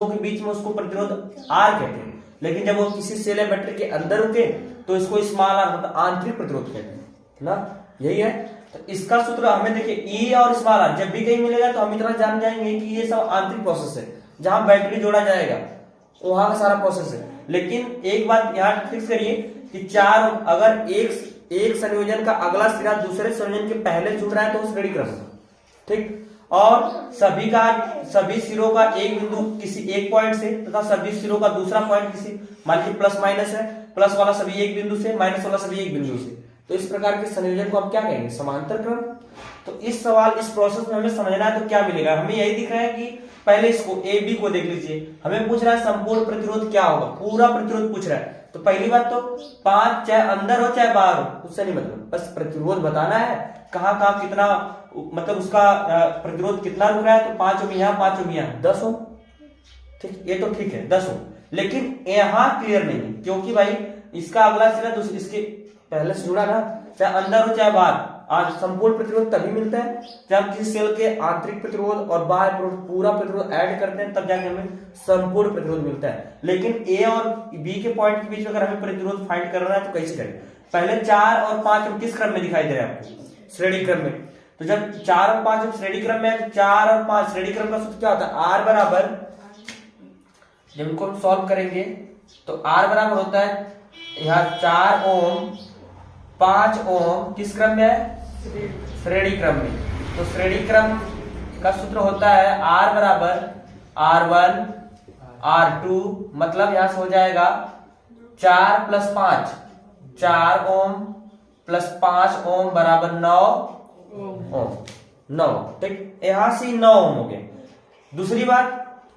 के बीच में उसको प्रतिरोध आर कहते हैं, लेकिन जब वो किसी सेल या बैटरी के अंदर रुके तो इसको स्मॉल आर मतलब आंतरिक प्रतिरोध कहते हैं ना। यही है, तो इसका सूत्र हमें देखिए ई और स्मॉल आर जब भी कहीं मिलेगा तो हम इतना जान जाएंगे कि ये सब आंतरिक प्रोसेस है, जहां बैटरी जोड़ा जाएगा वहां का सारा प्रोसेस है। लेकिन एक बात यहाँ फिक्स करिए कि चार अगर एक संयोजन का अगला सिरा दूसरे संयोजन के पहले जुड़ रहा है तो वो श्रेणी क्रम, ठीक, और सभी सिरों का एक बिंदु किसी एक पॉइंट से तथा सभी सिरों का दूसरा पॉइंट किसी, मान लीजिए प्लस माइनस है, प्लस वाला सभी एक बिंदु से, माइनस वाला सभी एक बिंदु से, तो इस प्रकार के संयोजन को हम क्या कहेंगे, समांतर क्रम। तो इस प्रोसेस में हमें समझना है तो क्या मिलेगा, हमें यही दिख रहा है कि पहले इसको ए बी को देख लीजिए, हमें पूछ रहा है संपूर्ण प्रतिरोध क्या होगा, पूरा प्रतिरोध पूछ रहा है। तो पहली बात तो 5 चाहे अंदर हो चाहे बाहर हो उससे नहीं मतलब, बस प्रतिरोध बताना है, कहाँ कहाँ कितना मतलब उसका प्रतिरोध कितना रुक रहा है। तो 5 ओम यहाँ 5 ओम यहाँ 10 ओम, ठीक, ये तो ठीक है 10 ओम, लेकिन यहाँ क्लियर नहीं है क्योंकि भाई इसका अगला सिरा दूसरे इसके पहले से जुड़ा ना, चाहे अंदर हो चाहे बाहर, आज संपूर्ण प्रतिरोध तभी मिलता है जब हम किसी सेल के आंतरिक प्रतिरोध और बाह्य प्रतिरोध पूरा प्रतिरोध ऐड करते हैं, तब जाके हमें संपूर्ण प्रतिरोध मिलता है। लेकिन ए और बी के पॉइंट के बीच में अगर हमें प्रतिरोध फाइंड करना है तो कैसे करें, पहले 4 और 5 हम किस क्रम में दिखाई दे रहे हैं आपको, श्रेणी क्रम में। तो जब 4 और 5 जब श्रेणी क्रम में है तो 4 और 5 श्रेणी क्रम का सूत्र क्या होता है, आर बराबर, जब इनको हम सॉल्व करेंगे तो आर बराबर होता है यहाँ 4 ओम 5 ओम किस क्रम में है, श्रेणी क्रम में। तो श्रेणी क्रम का सूत्र होता है R बराबर R1 R2, मतलब यहां से हो जाएगा 4 प्लस 5 4 ओम प्लस 5 ओम बराबर 9 ओम 9, ठीक, यहां से 9 ओम हो गए। दूसरी बात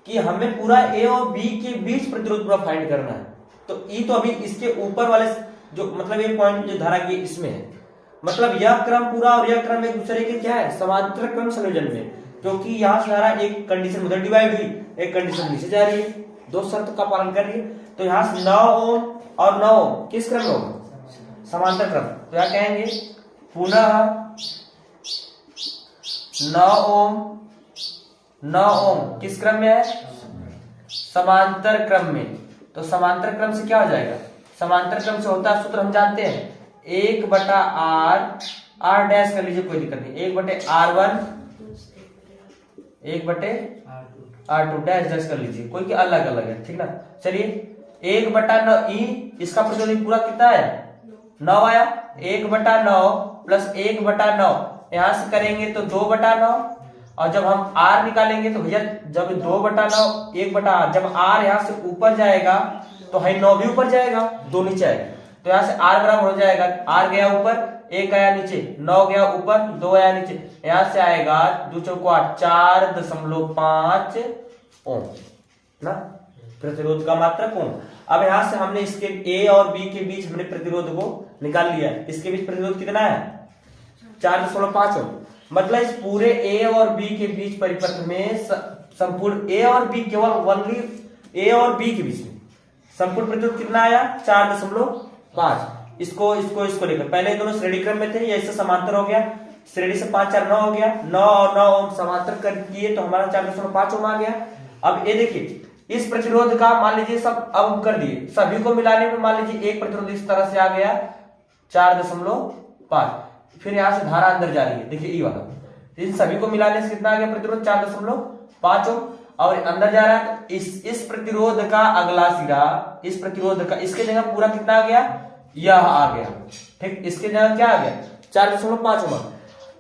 कि हमें पूरा ए और बी के बीच प्रतिरोध पूरा फाइंड करना है, तो ई तो अभी इसके ऊपर वाले जो मतलब ये पॉइंट जो धारा की इसमें है, मतलब यह क्रम पूरा और यह क्रम एक दूसरे के क्या है, समांतर क्रम संयोजन में, क्योंकि यहाँ से धारा एक कंडीशन उधर डिवाइड हुई, एक कंडीशन नीचे जा रही है, दो शर्त का पालन कर रही है। तो यहाँ से 9 ओम और 9 ओम किस क्रम में होगा, समांतर क्रम। तो क्या कहेंगे, पुनः 9 ओम किस क्रम में है, समांतर क्रम में। तो समांतर क्रम से क्या हो जाएगा, समांतर क्रम से होता है सूत्र हम जानते हैं 1/r, r डैश कर लीजिए कोई दिक्कत नहीं, 1/r1 1/r2 डैश कर लीजिए, कोई के अलग अलग है, ठीक ना। चलिए 1/9 ई, इसका प्रतिरोध पूरा कितना है 9 आया, 1/9 प्लस 1/9 यहां से करेंगे तो 2/9, और जब हम r निकालेंगे तो भैया जब 2/9 1/r, जब r यहां से ऊपर जाएगा तो है 9 भी ऊपर जाएगा, 2 नीचे आएगा, तो यहाँ से r बराबर हो जाएगा, r गया ऊपर 1 आया नीचे, 9 गया ऊपर 2 आया नीचे, यहाँ से आएगा 2 चौको 8 4.5 ओम ना, प्रतिरोध का मात्रक ओम। अब यहाँ से हमने इसके a और b के बीच हमने प्रतिरोध को निकाल लिया, इसके बीच प्रतिरोध कितना है 4.5 ओम, मतलब इस पूरे a और b के बीच परिपथ में संपूर्ण a और b केवल ओनली a और b के बीच में संपूर्ण प्रतिरोध कितना आया 4.5। इसको लेकर पहले दोनों श्रेणी क्रम में थे, ये इससे समांतर हो गया, श्रेणी से 5 4 9 हो गया, 9 और 9 ओम समांतर कर किए तो हमारा 4.5 ओम आ गया। अब ये देखिए इस प्रतिरोध का मान लीजिए सब अब हम कर दिए, सभी को मिलाने में मान लीजिए एक प्रतिरोध इस तरह से आ गया 4.5, फिर यहां से धारा अंदर जा रही है, देखिए ई वाला, इन सभी को मिलाने से कितना आ गया प्रतिरोध 4.5 ओम, और अंदर जा रहा है तो इस प्रतिरोध का अगला सिरा, इस प्रतिरोध का इसके जगह पूरा कितना आ गया, यह आ गया, ठीक, इसके जगह क्या आ गया 4.5 ओम।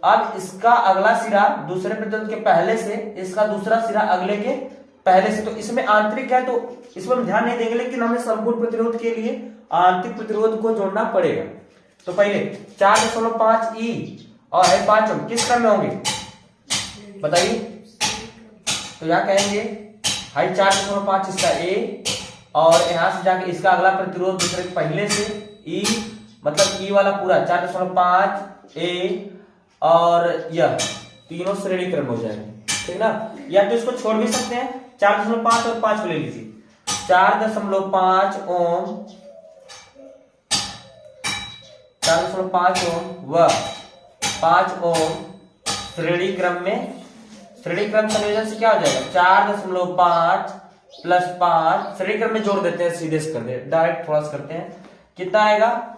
अब इसका अगला सिरा दूसरे प्रतिरोध के पहले से, इसका दूसरा सिरा अगले के पहले से, तो इसमें आंतरिक है तो इसमें हम ध्यान नहीं देंगे, लेकिन हमें संपूर्ण प्रतिरोध के लिए आंतरिक प्रतिरोध को जोड़ना पड़ेगा। तो पहले 4.5 ई और 5 ओम किस क्रम में होंगे बताइए, तो यहाँ कहेंगे हाई 4.5 इसका ए, और यहां से जाके इसका अगला प्रतिरोध दूसरे पहले से ई, मतलब ई वाला पूरा 4.5 ए, और यह तीनों श्रेणी क्रम हो जाएंगे, ठीक ना। या तो इसको छोड़ भी सकते हैं, 4.5 और 5 को ले लीजिए, 4.5 ओम 4.5 ओम व 5 ओम श्रेणी क्रम में, श्रेणी क्रम संयोजन से क्या हो जाएगा 4.5 प्लस 5 श्रेणी क्रम में जोड़ देते हैं, सीधे से कर दे, डायरेक्ट थोड़ा सा करते हैं, कितना आएगा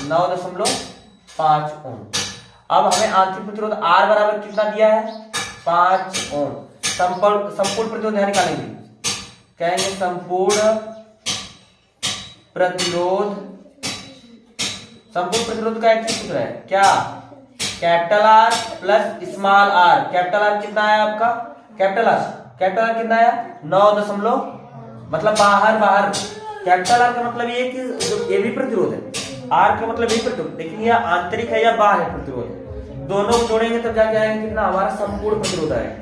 9.5 ओम। अब हमें आंतरिक प्रतिरोध R बराबर कितना दिया है 5 ओम। संपूर्ण प्रतिरोध यहाँ निकालेंगे, कहेंगे संपूर्ण प्रतिरोध का एक सूत्र है क्या, capital R plus small r। Capital R कितना है आपका, कैपिटल R कितना है 9 मतलब बाहर। कैपिटल R का मतलब ये कि ये भी प्रतिरोध है, R का मतलब ये प्रतिरोध, लेकिन यह आंतरिक है या बाह्य प्रतिरोध, दोनों को जोड़ेंगे तब जाके आएगा कितना हमारा संपूर्ण प्रतिरोध आएगा।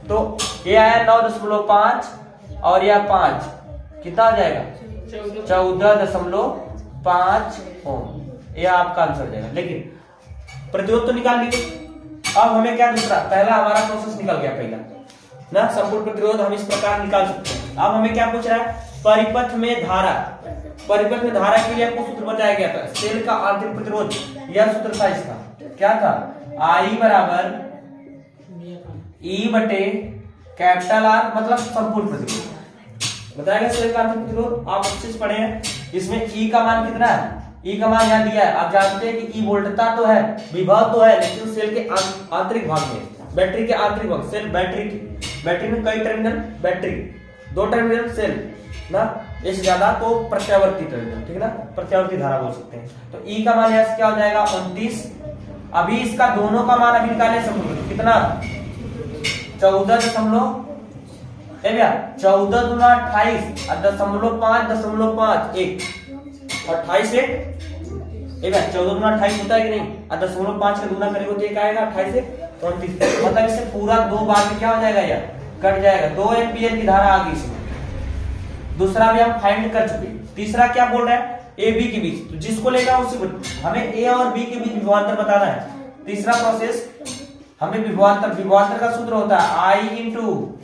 तो ये आया 9.5 और यह 5, कितना आ जाएगा 14.5 ओम। यह आपका आंसर हो जाएगा। लेकिन प्रतिरोध तो निकाल लिए, अब हमें क्या दूसरा, पहला हमारा प्रोसेस निकल गया पहला ना, संपूर्ण प्रतिरोध हम इस प्रकार निकाल सकते हैं। अब हमें क्या पूछ रहा है, परिपथ में धारा के लिए आपको सूत्र बताया गया था, सेल का आंतरिक प्रतिरोध, यह सूत्र था इसका, क्या था I बराबर E बटे कैपिटल R मतलब संपूर्ण प्रतिरोध। बताया गया सेल का आंतरिक प्रतिरोध, आप अच्छे से पढ़े हैं। इसमें E का मान कितना है, E का मान यहाँ दिया है, आप जानते हैं कि E वोल्टता तो है, विभव तो है, लेकिन सेल के आंतरिक भाग में, बैटरी के आंतरिक भाग, सेल बैटरी में कई टर्मिनल, बैटरी 2 टर्मिनल सेल ना, इससे ज्यादा तो प्रत्यावर्ती टर्मिनल, ठीक है ना, प्रत्यावर्ती धारा बोल सकते हैं। तो E का मान यहाँ क्या हो जाएगा 29। अभी इसका दोनों का मान अभी निकाले संपूर्ण कितना 14 दूना 28 और 0.5 1 28 से 14 दूना 28 होता है कि नहीं, और 0.5 का दूना करेंगे तो एक आएगा 28 से 29, मतलब इससे पूरा 2 बार में क्या हो जाएगा यार, कट जाएगा। 2 एम्पियर की धारा आ गई इसमें। दूसरा भी हम फाइंड कर चुके। तीसरा क्या बोल रहा है, ए बी के बीच, तो जिसको लेगा उसी हमें ए और बी के बीच विभवांतर बताना है। तीसरा प्रोसेस हमें विभवांतर का सूत्र होता है I इंटू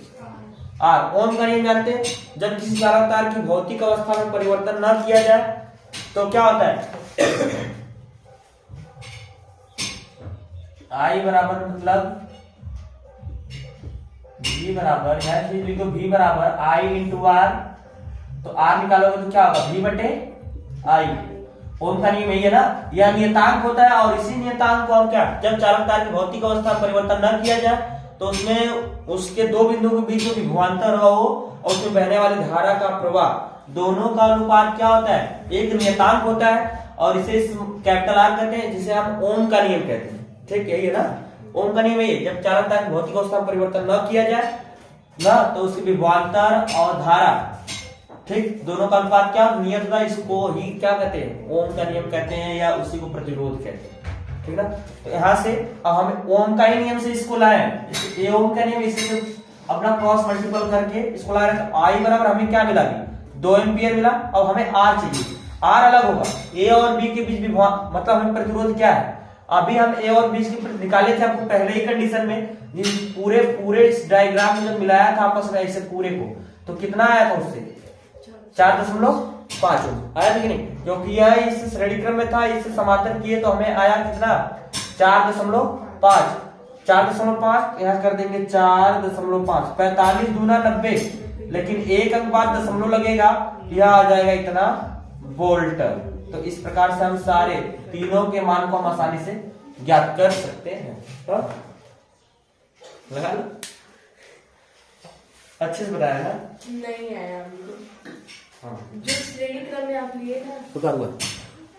आर। ओम का नियम जानते हैं, जब किसी चालक तार की भौतिक अवस्था में परिवर्तन न किया जाए तो क्या होता है I बराबर मतलब V बराबर, यह चीज लिखो V बराबर I इंटू आर, तो R निकालोगे तो क्या होगा V बटे I। ओम का नियम यही है ना, यह नियतांक होता है, और इसी नियतांक को हम क्या, जब चालक तार की भौतिक अवस्था में परिवर्तन न किया जाए तो उसमें उसके 2 बिंदुओं के बीच में विभवांतर हो और उसमें बहने वाली धारा का प्रवाह, दोनों का अनुपात क्या होता है, एक नियतांक होता है, और इसे कैपिटल R कहते हैं, जिसे हम ओम का नियम कहते हैं। ठीक यही है ना, ओम का नियम यही, जब चालक तार की भौतिक अवस्था में परिवर्तन न किया जाए ना तो उसके विभवांतर और धारा, ठीक, दोनों का अनुपात क्या नियत होता है, इसको ही क्या कहते हैं, ओम का नियम कहते हैं, या उसी को प्रतिरोध कहते हैं। ठीक ना, तो यहाँ से हम ओम का ही नियम से इसको लाए, ये ओम का नियम, इसे अपना क्रॉस मल्टीपल करके इसको लाए, तो I बराबर हमें क्या मिला, 2 एम्पियर मिला। अब हमें R चाहिए, R अलग होगा, A और B के बीच विभवांतर, मतलब हमें प्रतिरोध क्या है, अभी हम A और B की निकाले थे आपको पहले ही कंडीशन में, पूरे इस डायग्राम में जब मिलाया था आपस में ऐसे पूरे को, तो कितना आया था उससे 4.5 आया था कि नहीं, क्योंकि यह इस श्रेणी क्रम में था, इससे समांतर किए तो हमें आया कितना 4.5, 4.5 यहाँ कर देंगे 4.5, 45 दूना 90, लेकिन एक अंक बाद दशमलव लगेगा, यह आ जाएगा इतना वोल्ट। तो इस प्रकार से हम सारे तीनों के मान को हम आसानी से ज्ञात कर सकते हैं। तो लगा लो, अच्छे से बताया ना, नहीं आया हाँ, जो श्रेणी क्रम में आप लिए था तो क्या हुआ।